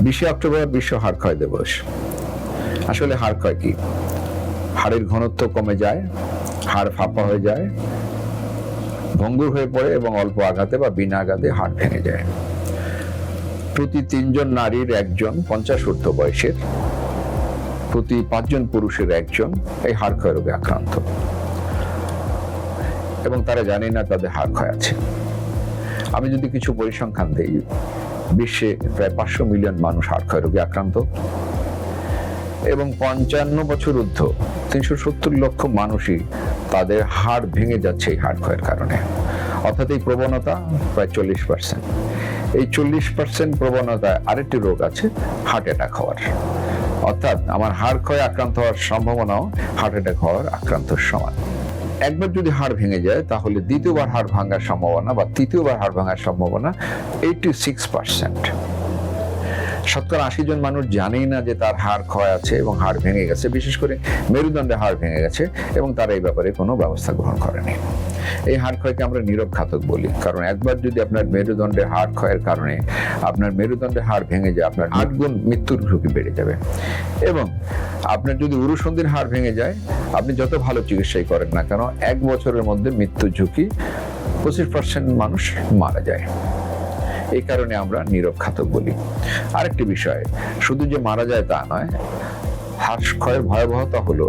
20 October বিশ্ব হাড় ক্ষয় দিবস। আসলে হাড় ক্ষয় কি? হাড়ের ঘনত্ব কমে যায়, হাড় ফাঁপা হয়ে যায়, ভঙ্গুর হয়ে পড়ে এবং অল্প আঘাতে বা বিনা আঘাতে হাড় ভেঙে যায়। প্রতি 3 জন নারীর 1 জন 50 ঊর্ধ্ব বয়সের, প্রতি 5 জন পুরুষের 1 জন এই হাড় ক্ষয় রোগে আক্রান্ত, এবং তারা জানে না তাদের হাড় ক্ষয় আছে। আমি যদি কিছু পরিসংখ্যান দিই, বিশ্বে প্রায় 500 মিলিয়ন মানুষ হাড় ক্ষয় রোগে আক্রান্ত এবং 55 বছর ঊর্ধ্ব 370 লক্ষ মানুষই তাদের হাড় ভেঙে যাচ্ছে এই হাড় ক্ষয়ের কারণে। অর্থাৎ এই প্রবণতা প্রায় 40%। এই 40% প্রবণতায় আরেকটি রোগ আছে, হার্ট অ্যাটাক হওয়ার। অর্থাৎ আমার হাড় ক্ষয়ে আক্রান্ত হওয়ার সম্ভাবনাও হার্ট অ্যাটাক হওয়ার আক্রান্তর সমান। একবার যদি হাড় ভেঙে যায় তাহলে দ্বিতীয়বার হাড় ভাঙার সম্ভাবনা বা তৃতীয়বার হাড় ভাঙার সম্ভাবনা 86%। শতকরা 80 জন মানুষ জানেই না যে তার হাড় ক্ষয় আছে এবং হাড় ভেঙে গেছে, বিশেষ করে মেরুদণ্ডে হাড় ভেঙে গেছে, এবং তারা এই ব্যাপারে কোনো ব্যবস্থা গ্রহণ করেনি। এই হাড় ক্ষয়কে আমরা নীরব ঘাতক বলি, কারণ একবার যদি আপনার মেরুদণ্ডে হাড় ক্ষয়ের কারণে আপনার মেরুদণ্ডে হাড় ভেঙে যায়, আপনার 8 গুণ মৃত্যুর ঝুঁকি বেড়ে যাবে। এবং আপনার যদি উরুসন্ধির হাড় ভেঙে যায়, আপনি যত ভালো চিকিৎসাই করেন না কেন, 1 বছরের মধ্যে মৃত্যুর ঝুঁকি 25% মানুষ মারা যায়। এই কারণে আমরা নীরব ঘাতক বলি। আরেকটি বিষয়, শুধু যে মারা যায় তা নয়, হাড় ক্ষয়ের ভয়াবহতা হলো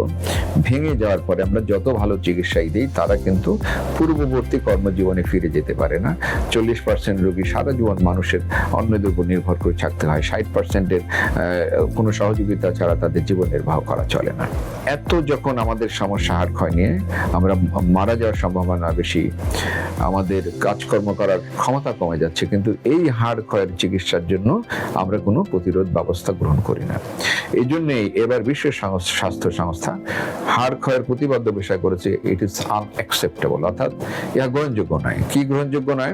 ভেঙে যাওয়ার পরে আমরা যত ভালো চিকিৎসাই দিই, তারা কিন্তু পূর্ববর্তী কর্মজীবনে ফিরে যেতে পারে না। 40% রোগী সারা জীবন মানুষের অন্যদের উপর নির্ভর করে থাকতে হয়। 60%-এর কোনো সহযোগিতা ছাড়া তাদের জীবন নির্বাহ করা চলে না। এত যখন আমাদের সমস্যা হাড় ক্ষয় নিয়ে, আমরা মারা যাওয়ার সম্ভাবনা বেশি, আমাদের কাজকর্ম করার ক্ষমতা কমে যাচ্ছে, কিন্তু এই হাড় ক্ষয়ের চিকিৎসার জন্য আমরা কোনো প্রতিরোধ ব্যবস্থা গ্রহণ করি না। এই জন্যই এবার বিশ্ব স্বাস্থ্য সংস্থা হাড় ক্ষয়ের প্রতিবদ্ধ বিষয় করেছে, ইট ইজ আনঅ্যাকসেপ্টেবল, অর্থাৎ ইহা গ্রহণযোগ্য নয়। কি গ্রহণযোগ্য নয়?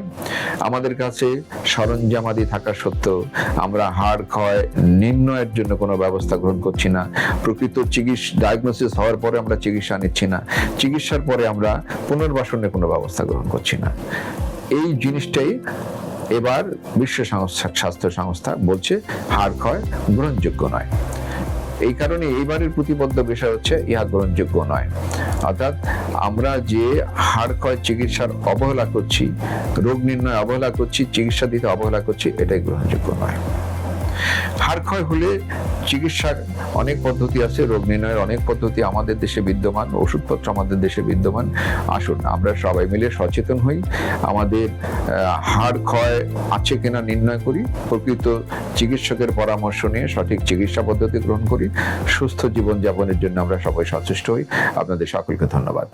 আমাদের কাছে সরঞ্জামাদি থাকা সত্ত্বেও আমরা হাড় ক্ষয় নির্ণয়ের জন্য কোনো ব্যবস্থা গ্রহণ করছি না। প্রকৃত ডায়াগনোসিস হওয়ার পরে আমরা চিকিৎসা নিচ্ছি না। চিকিৎসার পরে আমরা পুনর্বাসনের কোনো ব্যবস্থা গ্রহণ করছি না। এই জিনিসটাই এবার বিশ্ব স্বাস্থ্য সংস্থা বলছে হাড় ক্ষয় গ্রহণযোগ্য নয়। এই কারণে এইবারের প্রতিবদ্ধ বিষয় হচ্ছে ইহা গ্রহণযোগ্য নয়। অর্থাৎ আমরা যে হাড় ক্ষয় চিকিৎসার অবহেলা করছি, রোগ নির্ণয় অবহেলা করছি, চিকিৎসা দিতে অবহেলা করছি, এটাই গ্রহণযোগ্য নয়। হাড় ক্ষয় হলে চিকিৎসার অনেক পদ্ধতি আছে, রোগ নির্ণয়ের অনেক পদ্ধতি আমাদের দেশে বিদ্যমান, ওষুধপত্র আমাদের দেশে বিদ্যমান। আসুন আমরা সবাই মিলে সচেতন হই, আমাদের হাড় ক্ষয় আছে কিনা নির্ণয় করি, প্রকৃত চিকিৎসকের পরামর্শ নিয়ে সঠিক চিকিৎসা পদ্ধতি গ্রহণ করি, সুস্থ জীবনযাপনের জন্য আমরা সবাই সচেষ্ট হই। আপনাদের সকলকে ধন্যবাদ।